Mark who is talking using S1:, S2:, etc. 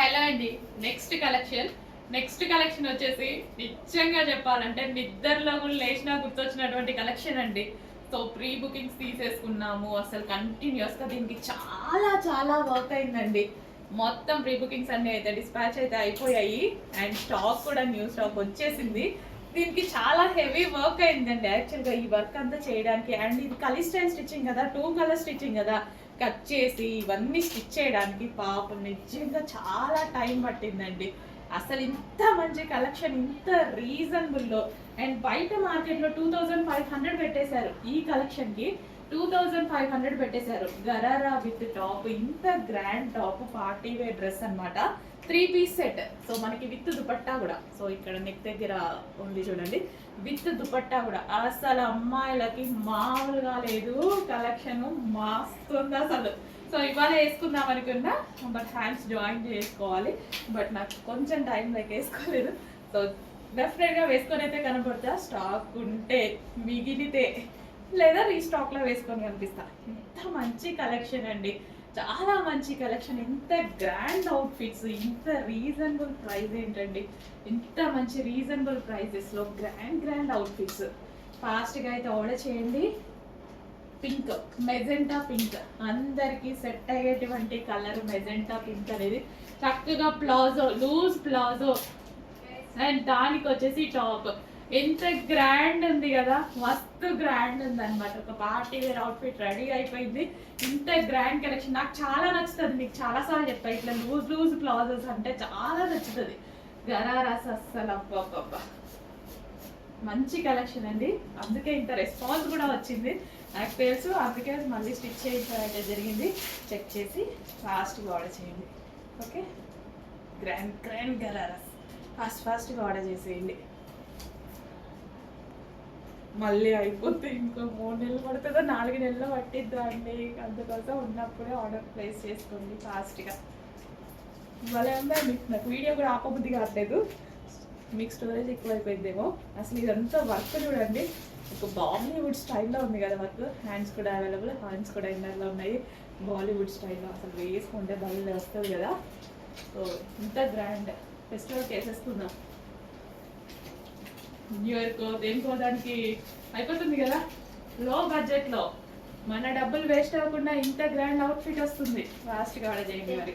S1: Hello అండి. Next collection వచ్చేసి నిజంగా చెప్పాలంటే నిద్రలో కూడా లేచినా గుర్తొచ్చినటువంటి కలెక్షన్ అండి. సో ప్రీ బుకింగ్స్ తీసేసుకున్నాము. అసలు కంటిన్యూస్గా దీనికి చాలా చాలా వర్క్ అయిందండి. మొత్తం ప్రీ బుకింగ్స్ అన్నీ అయితే డిస్పాచ్ అయితే అయిపోయాయి అండ్ స్టాక్ కూడా న్యూ స్టాక్ వచ్చేసింది. దీనికి చాలా హెవీ వర్క్ అయిందండి యాక్చువల్గా ఈ వర్క్ అంతా చేయడానికి. అండ్ ఇది కలిస్టైల్ స్టిచ్చింగ్ కదా, 2 కలర్ స్టిచ్చింగ్ కదా, కట్ చేసి ఇవన్నీ స్టిచ్ చేయడానికి పాపం నిజంగా చాలా టైం పట్టిందండి. అసలు ఇంత మంచి కలెక్షన్ ఇంత రీజనబుల్లో అండ్ బయట మార్కెట్లో 2500 పెట్టేశారు. ఈ కలెక్షన్కి 2500 పెట్టేశారు. గరారా విత్ టాప్, ఇంత grand top, party wear dress అనమాట. 3 పీస్ సెట్. సో మనకి విత్ దుపట్టా కూడా. సో ఇక్కడ నెక్ దగ్గర ఉంది చూడండి, విత్ దుపట్టా కూడా. అసలు అమ్మాయిలకి మామూలుగా లేదు కలెక్షన్, మస్తుంది అసలు. సో ఇవాళ వేసుకుందాం అనుకున్నా, బట్ హ్యాండ్స్ జాయిన్ చేసుకోవాలి. బట్ నాకు కొంచెం టైం లేక వేసుకోలేదు. సో డెఫినెట్గా వేసుకొని అయితే కనపడతా, స్టాక్ ఉంటే మిగిలితే లేదా రీస్టాక్లో వేసుకొని కనిపిస్తా. ఇంత మంచి కలెక్షన్ అండి, చాలా మంచి కలెక్షన్. ఇంత గ్రాండ్ అవుట్ఫిట్స్, ఇంత రీజనబుల్ ప్రైస్ ఏంటండి. ఇంత మంచి రీజనబుల్ ప్రైజెస్లో గ్రాండ్ అవుట్ఫిట్స్. ఫాస్ట్గా అయితే ఆర్డర్ చేయండి. పింక్, మెజెంటా పింక్, అందరికీ సెట్ అయ్యేటువంటి కలర్ మెజెంటా పింక్ అనేది. చక్కగా ప్లాజో, లూజ్ ప్లాజో అండ్ దానికి వచ్చేసి టాప్. ఎంత గ్రాండ్ ఉంది కదా, మస్తు గ్రాండ్ ఉంది అనమాట. ఒక పార్టీ వేర్ అవుట్ఫిట్ రెడీ అయిపోయింది. ఇంత గ్రాండ్ కలెక్షన్ నాకు చాలా నచ్చుతుంది. మీకు చాలాసార్లు చెప్పాను, ఇట్లా లూజ్ ప్లాజోస్ అంటే చాలా నచ్చుతుంది. గరారాస్ అస్సలు అబ్బా మంచి కలెక్షన్ అండి. అందుకే ఇంత రెస్పాన్స్ కూడా వచ్చింది నాకు తెలుసు. అందుకే మళ్ళీ స్టిచ్ చేయించడం జరిగింది. చెక్ చేసి ఫాస్ట్గా ఆర్డర్ చేయండి. ఓకే, గ్రాండ్ గరారాస్ ఫాస్ట్గా ఆర్డర్ చేసేయండి. మళ్ళీ అయిపోతే ఇంకో 3 నెలలు పడుతుందో 4 నెలలు పట్టిద్దా అండి. అందుకోసం ఉన్నప్పుడే ఆర్డర్ ప్లేస్ చేసుకోండి ఫాస్ట్గా. భలే ఉందండి, నాకు వీడియో కూడా ఆపబుద్ధి కావట్లేదు. మీకు స్టోరేజ్ ఎక్కువైపోయిందేమో. అసలు ఇదంతా వర్క్ చూడండి, ఒక బాలీవుడ్ స్టైల్లో ఉంది కదా వర్క్. హ్యాండ్స్ కూడా అవైలబుల్, హ్యాండ్స్ కూడా ఇన్నర్లో ఉన్నాయి బాలీవుడ్ స్టైల్లో. అసలు వేసుకుంటే భలే వస్తుంది కదా. సో ఇంత గ్రాండ్ ఫెస్టివల్కి వేసేసుకుందాం. న్యూ ఇయర్కో దేనికో దానికి అయిపోతుంది కదా. లో బడ్జెట్లో మన డబ్బులు వేస్ట్ అవ్వకుండా ఇంత గ్రాండ్ అవుట్ఫిట్ వస్తుంది. ఫాస్ట్గా ఆర్డర్ చేయండి మరి.